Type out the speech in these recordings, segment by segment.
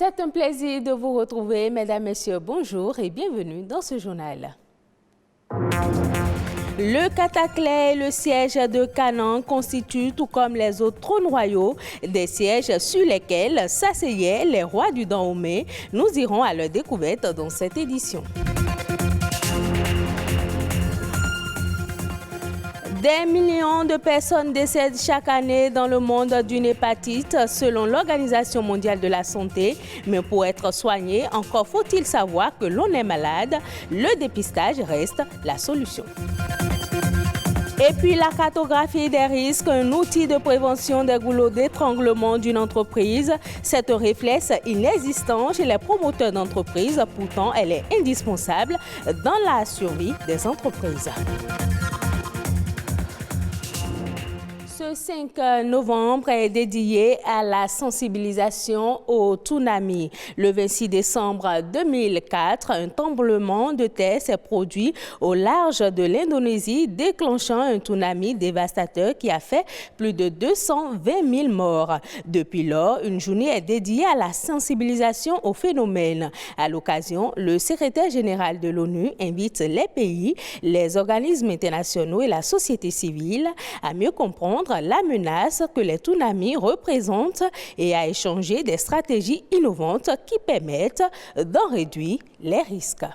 C'est un plaisir de vous retrouver, mesdames, messieurs, bonjour et bienvenue dans ce journal. Le Cataclès et le siège de Canaan constituent, tout comme les autres trônes royaux, des sièges sur lesquels s'asseyaient les rois du Dahomey. Nous irons à leur découverte dans cette édition. Des millions de personnes décèdent chaque année dans le monde d'une hépatite selon l'Organisation mondiale de la santé. Mais pour être soigné, encore faut-il savoir que l'on est malade. Le dépistage reste la solution. Et puis la cartographie des risques, un outil de prévention des goulots d'étranglement d'une entreprise. C'est un réflexe inexistant chez les promoteurs d'entreprises. Pourtant, elle est indispensable dans la survie des entreprises. Ce 5 novembre est dédié à la sensibilisation au tsunami. Le 26 décembre 2004, un tremblement de terre s'est produit au large de l'Indonésie, déclenchant un tsunami dévastateur qui a fait plus de 220 000 morts. Depuis lors, une journée est dédiée à la sensibilisation au phénomène. À l'occasion, le secrétaire général de l'ONU invite les pays, les organismes internationaux et la société civile à mieux comprendre la menace que les tsunamis représentent et à échanger des stratégies innovantes qui permettent d'en réduire les risques.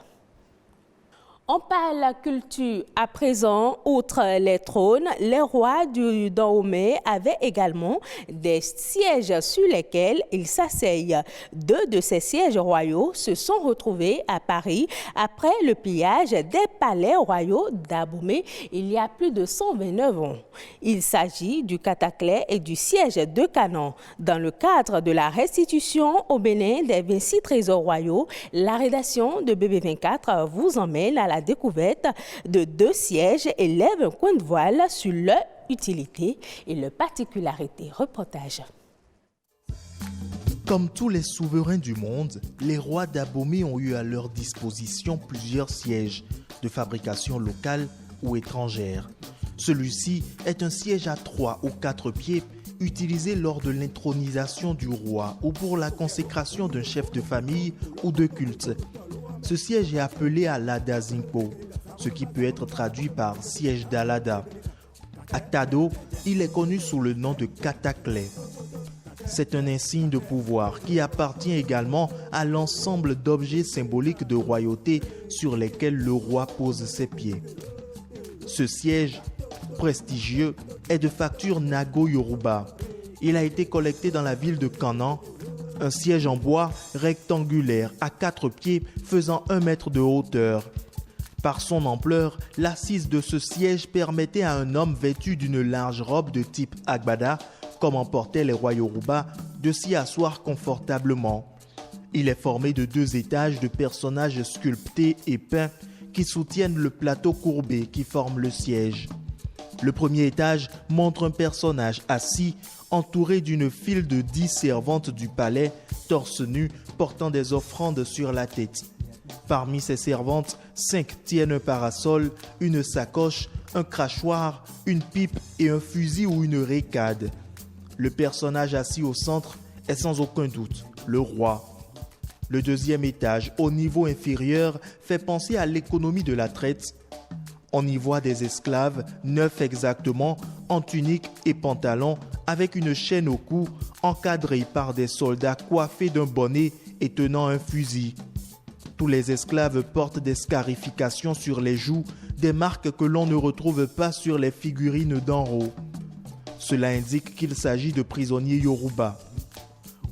On parle culture à présent. Outre les trônes, les rois du Dahomey avaient également des sièges sur lesquels ils s'asseyent. 2 de ces sièges royaux se sont retrouvés à Paris après le pillage des palais royaux d'Abomey il y a plus de 129 ans. Il s'agit du Cataclès et du siège de Canaan. Dans le cadre de la restitution au Bénin des 26 trésors royaux, la rédaction de BB24 vous emmène à la découverte de 2 sièges et lève un coin de voile sur leur utilité et leur particularité. Reportage. Comme tous les souverains du monde, les rois d'Abomey ont eu à leur disposition plusieurs sièges de fabrication locale ou étrangère. Celui-ci est un siège à 3 ou 4 pieds utilisé lors de l'intronisation du roi ou pour la consécration d'un chef de famille ou de culte. Ce siège est appelé Alada Zingpo, ce qui peut être traduit par siège d'Alada. À Tado, il est connu sous le nom de Cataclès. C'est un insigne de pouvoir qui appartient également à l'ensemble d'objets symboliques de royauté sur lesquels le roi pose ses pieds. Ce siège, prestigieux, est de facture Nago-Yoruba. Il a été collecté dans la ville de Canaan. Un siège en bois rectangulaire à 4 pieds faisant 1 mètre de hauteur. Par son ampleur, l'assise de ce siège permettait à un homme vêtu d'une large robe de type agbada, comme en portaient les rois Yoruba, de s'y asseoir confortablement. Il est formé de 2 étages de personnages sculptés et peints qui soutiennent le plateau courbé qui forme le siège. Le premier étage montre un personnage assis, entouré d'une file de 10 servantes du palais, torse nu, portant des offrandes sur la tête. Parmi ces servantes, 5 tiennent un parasol, une sacoche, un crachoir, une pipe et un fusil ou une récade. Le personnage assis au centre est sans aucun doute le roi. Le deuxième étage, au niveau inférieur, fait penser à l'économie de la traite. On y voit des esclaves, 9 exactement, en tunique et pantalon, avec une chaîne au cou, encadrés par des soldats coiffés d'un bonnet et tenant un fusil. Tous les esclaves portent des scarifications sur les joues, des marques que l'on ne retrouve pas sur les figurines d'en haut. Cela indique qu'il s'agit de prisonniers Yoruba.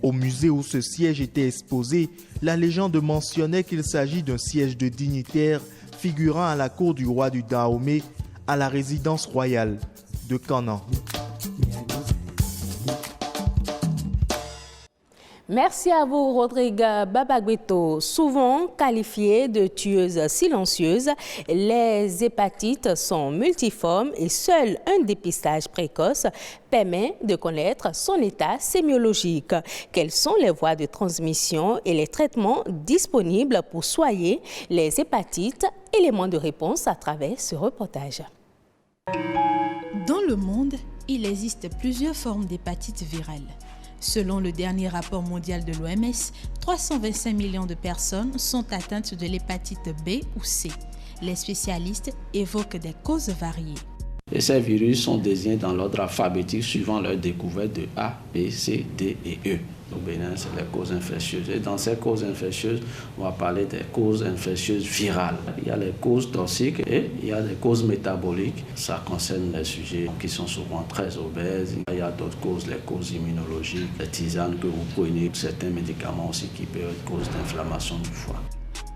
Au musée où ce siège était exposé, la légende mentionnait qu'il s'agit d'un siège de dignitaires figurant à la cour du roi du Dahomey, à la résidence royale de Canaan. Merci à vous, Rodrigue Babagbeto. Souvent qualifiées de tueuses silencieuses, les hépatites sont multiformes et seul un dépistage précoce permet de connaître son état sémiologique. Quelles sont les voies de transmission et les traitements disponibles pour soigner les hépatites? Éléments de réponse à travers ce reportage. Dans le monde, il existe plusieurs formes d'hépatite virale. Selon le dernier rapport mondial de l'OMS, 325 millions de personnes sont atteintes de l'hépatite B ou C. Les spécialistes évoquent des causes variées. Et ces virus sont désignés dans l'ordre alphabétique suivant leur découverte de A, B, C, D et E. Au Bénin, c'est les causes infectieuses. Et dans ces causes infectieuses, on va parler des causes infectieuses virales. Il y a les causes toxiques et il y a des causes métaboliques. Ça concerne les sujets qui sont souvent très obèses. Il y a d'autres causes, les causes immunologiques, les tisanes que vous prenez, certains médicaments aussi qui peuvent être cause d'inflammation du foie.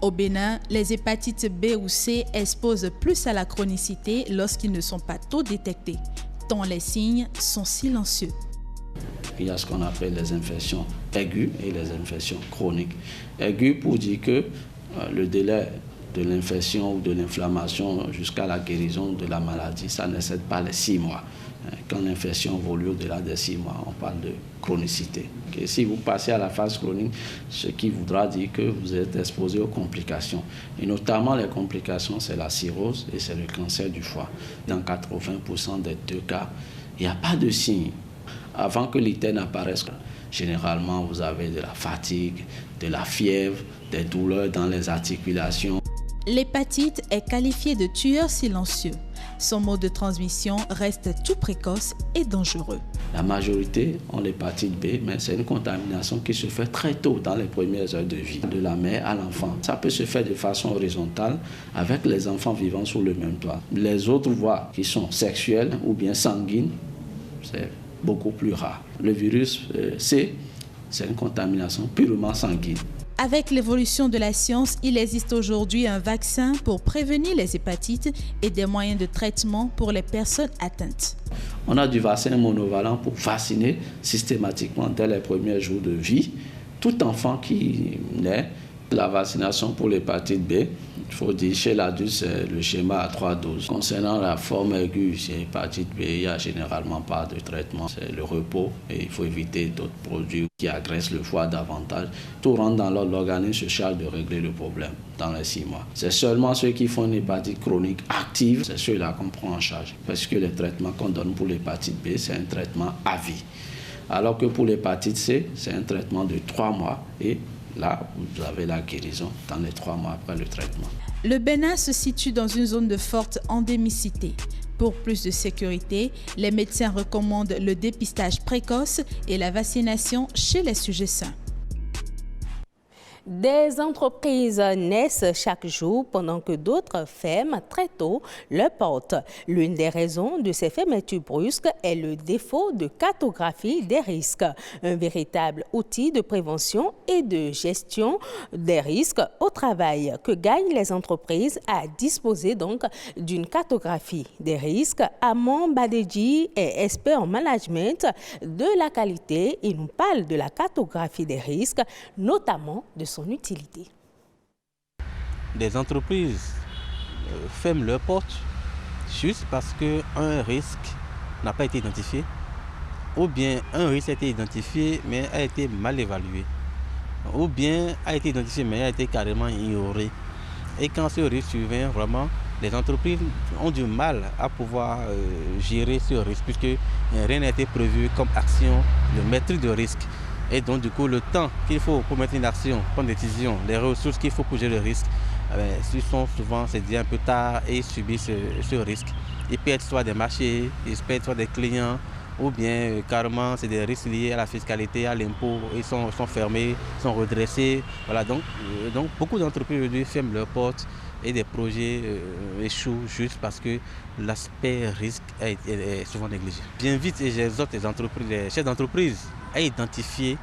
Au Bénin, les hépatites B ou C exposent plus à la chronicité lorsqu'ils ne sont pas tôt détectés, tant les signes sont silencieux. Il y a ce qu'on appelle les infections aiguës et les infections chroniques. Aiguës pour dire que le délai de l'infection ou de l'inflammation jusqu'à la guérison de la maladie, ça n'excède pas les 6 mois. Quand l'infection évolue au-delà des 6 mois, on parle de chronicité. Et si vous passez à la phase chronique, ce qui voudra dire que vous êtes exposé aux complications. Et notamment les complications, c'est la cirrhose et c'est le cancer du foie. Dans 80% des 2 cas, il n'y a pas de signe. Avant que l'ITER n'apparaisse, généralement, vous avez de la fatigue, de la fièvre, des douleurs dans les articulations. L'hépatite est qualifiée de tueur silencieux. Son mode de transmission reste tout précoce et dangereux. La majorité ont l'hépatite B, mais c'est une contamination qui se fait très tôt dans les premières heures de vie, de la mère à l'enfant. Ça peut se faire de façon horizontale avec les enfants vivant sous le même toit. Les autres voies qui sont sexuelles ou bien sanguines, c'est beaucoup plus rare. Le virus C, c'est une contamination purement sanguine. Avec l'évolution de la science, il existe aujourd'hui un vaccin pour prévenir les hépatites et des moyens de traitement pour les personnes atteintes. On a du vaccin monovalent pour vacciner systématiquement dès les premiers jours de vie tout enfant qui naît. La vaccination pour l'hépatite B, il faut dire chez l'adulte, c'est le schéma à 3 doses. Concernant la forme aiguë chez l'hépatite B, il n'y a généralement pas de traitement. C'est le repos et il faut éviter d'autres produits qui agressent le foie davantage. Tout rentre dans l'ordre, l'organisme se charge de régler le problème dans les 6 mois. C'est seulement ceux qui font une hépatite chronique active, c'est ceux-là qu'on prend en charge. Parce que les traitements qu'on donne pour l'hépatite B, c'est un traitement à vie. Alors que pour l'hépatite C, c'est un traitement de 3 mois et là, vous avez la guérison dans les 3 mois après le traitement. Le Bénin se situe dans une zone de forte endémicité. Pour plus de sécurité, les médecins recommandent le dépistage précoce et la vaccination chez les sujets sains. Des entreprises naissent chaque jour pendant que d'autres ferment très tôt leurs portes. L'une des raisons de ces fermetures brusques est le défaut de cartographie des risques, un véritable outil de prévention et de gestion des risques au travail que gagnent les entreprises à disposer donc d'une cartographie des risques. Amon Badedji est expert en management de la qualité. Il nous parle de la cartographie des risques, notamment de son utilité. Des entreprises ferment leurs portes juste parce qu'un risque n'a pas été identifié ou bien un risque a été identifié mais a été mal évalué ou bien a été identifié mais a été carrément ignoré. Et quand ce risque survient, vraiment, les entreprises ont du mal à pouvoir gérer ce risque puisque rien n'a été prévu comme action de maîtrise de risque. Et donc, du coup, le temps qu'il faut pour mettre une action, prendre une décision, les ressources qu'il faut pour gérer le risque, ils sont souvent, c'est dit un peu tard et subissent ce risque. Ils perdent soit des marchés, ils perdent soit des clients, ou bien carrément, c'est des risques liés à la fiscalité, à l'impôt, ils sont fermés, sont redressés. Voilà, donc beaucoup d'entreprises aujourd'hui ferment leurs portes et des projets échouent juste parce que l'aspect risque est souvent négligé. J'invite et j'exhorte les entreprises, les chefs d'entreprise à identifier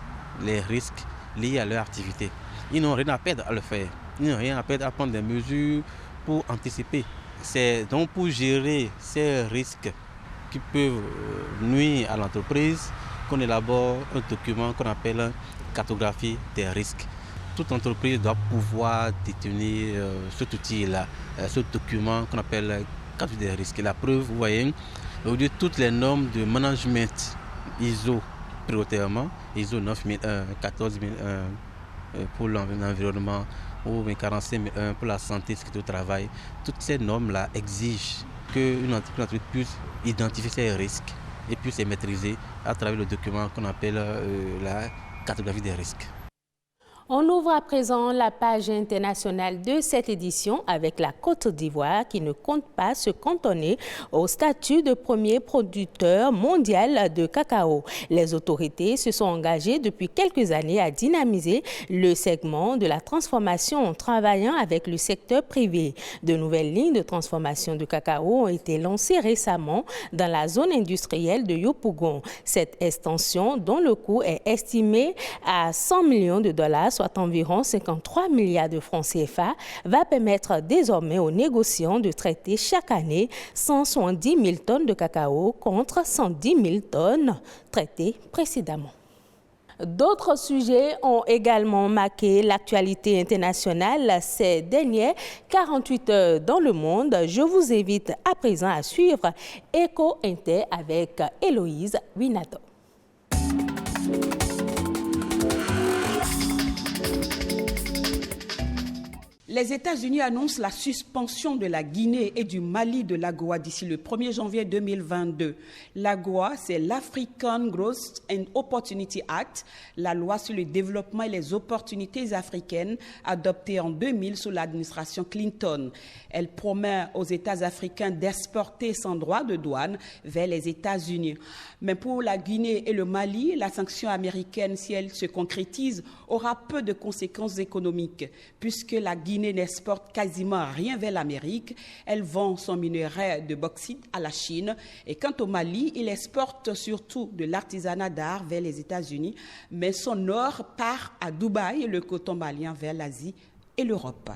les risques liés à leur activité. Ils n'ont rien à perdre à le faire. Ils n'ont rien à perdre à prendre des mesures pour anticiper. C'est donc pour gérer ces risques qui peuvent nuire à l'entreprise qu'on élabore un document qu'on appelle une cartographie des risques. Toute entreprise doit pouvoir détenir cet outil-là, ce document qu'on appelle cartographie des risques. Et la preuve, vous voyez, aujourd'hui toutes les normes de management ISO prioritairement, ISO 9001, 14001 pour l'environnement ou 45001 pour la santé, sécurité au travail, toutes ces normes-là exigent qu'une entreprise puisse identifier ses risques et puis c'est maîtrisé à travers le document qu'on appelle la cartographie des risques. On ouvre à présent la page internationale de cette édition avec la Côte d'Ivoire qui ne compte pas se cantonner au statut de premier producteur mondial de cacao. Les autorités se sont engagées depuis quelques années à dynamiser le segment de la transformation en travaillant avec le secteur privé. De nouvelles lignes de transformation de cacao ont été lancées récemment dans la zone industrielle de Yopougon. Cette extension, dont le coût est estimé à 100 millions de dollars, soit environ 53 milliards de francs CFA, va permettre désormais aux négociants de traiter chaque année 170 000 tonnes de cacao contre 110 000 tonnes traitées précédemment. D'autres sujets ont également marqué l'actualité internationale ces dernières 48 heures dans le monde. Je vous invite à présent à suivre Eco Inter avec Héloïse Winato. Les États-Unis annoncent la suspension de la Guinée et du Mali de l'AGOA d'ici le 1er janvier 2022. L'AGOA, c'est l'African Growth and Opportunity Act, la loi sur le développement et les opportunités africaines adoptée en 2000 sous l'administration Clinton. Elle promet aux États africains d'exporter sans droit de douane vers les États-Unis. Mais pour la Guinée et le Mali, la sanction américaine, si elle se concrétise, aura peu de conséquences économiques, puisque la Guinée n'exporte quasiment rien vers l'Amérique. Elle vend son minerai de bauxite à la Chine. Et quant au Mali, il exporte surtout de l'artisanat d'art vers les États-Unis, mais son or part à Dubaï, le coton malien vers l'Asie et l'Europe.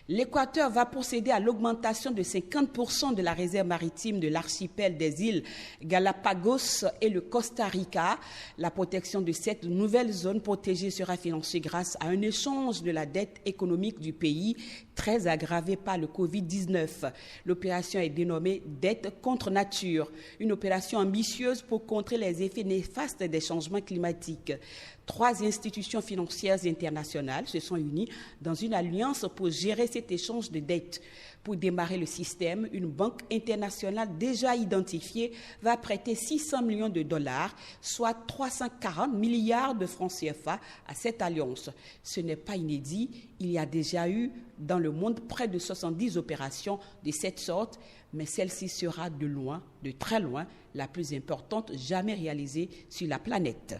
L'Équateur va procéder à l'augmentation de 50% de la réserve maritime de l'archipel des îles Galapagos et le Costa Rica. La protection de cette nouvelle zone protégée sera financée grâce à un échange de la dette économique du pays, très aggravée par le Covid-19. L'opération est dénommée dette contre nature, une opération ambitieuse pour contrer les effets néfastes des changements climatiques. 3 institutions financières internationales se sont unies dans une alliance pour gérer cet échange de dettes. Pour démarrer le système, une banque internationale déjà identifiée va prêter 600 millions de dollars, soit 340 milliards de francs CFA à cette alliance. Ce n'est pas inédit, il y a déjà eu dans le monde près de 70 opérations de cette sorte, mais celle-ci sera de loin, de très loin, la plus importante jamais réalisée sur la planète.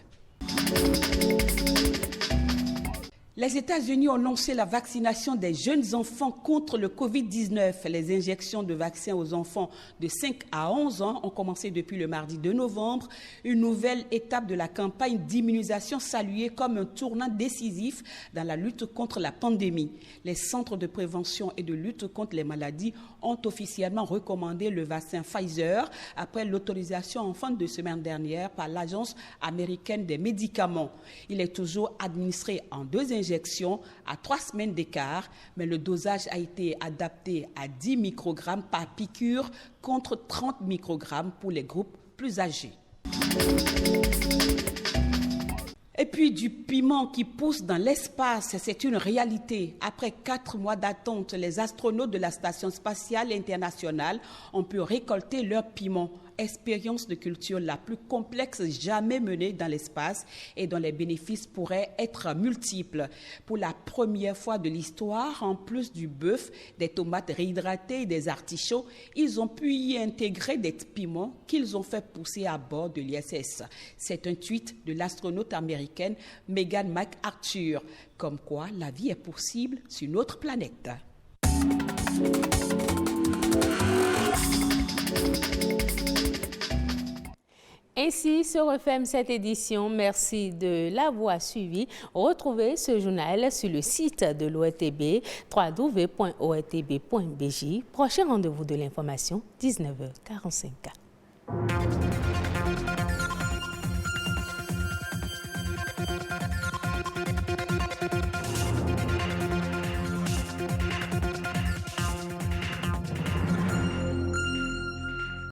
Les États-Unis ont lancé la vaccination des jeunes enfants contre le Covid-19. Les injections de vaccins aux enfants de 5 à 11 ans ont commencé depuis le mardi 2 novembre. Une nouvelle étape de la campagne d'immunisation saluée comme un tournant décisif dans la lutte contre la pandémie. Les centres de prévention et de lutte contre les maladies ont officiellement recommandé le vaccin Pfizer après l'autorisation en fin de semaine dernière par l'Agence américaine des médicaments. Il est toujours administré en 2 injections à 3 semaines d'écart, mais le dosage a été adapté à 10 microgrammes par piqûre contre 30 microgrammes pour les groupes plus âgés. Et puis du piment qui pousse dans l'espace, c'est une réalité. Après 4 mois d'attente, les astronautes de la Station spatiale internationale ont pu récolter leur piment. Expérience de culture la plus complexe jamais menée dans l'espace et dont les bénéfices pourraient être multiples. Pour la première fois de l'histoire, en plus du bœuf, des tomates réhydratées et des artichauts, ils ont pu y intégrer des piments qu'ils ont fait pousser à bord de l'ISS. C'est un tweet de l'astronaute américaine Megan McArthur, comme quoi la vie est possible sur notre planète. Ainsi se referme cette édition. Merci de l'avoir suivi. Retrouvez ce journal sur le site de l'ORTB, www.ortb.bj. Prochain rendez-vous de l'information, 19h45.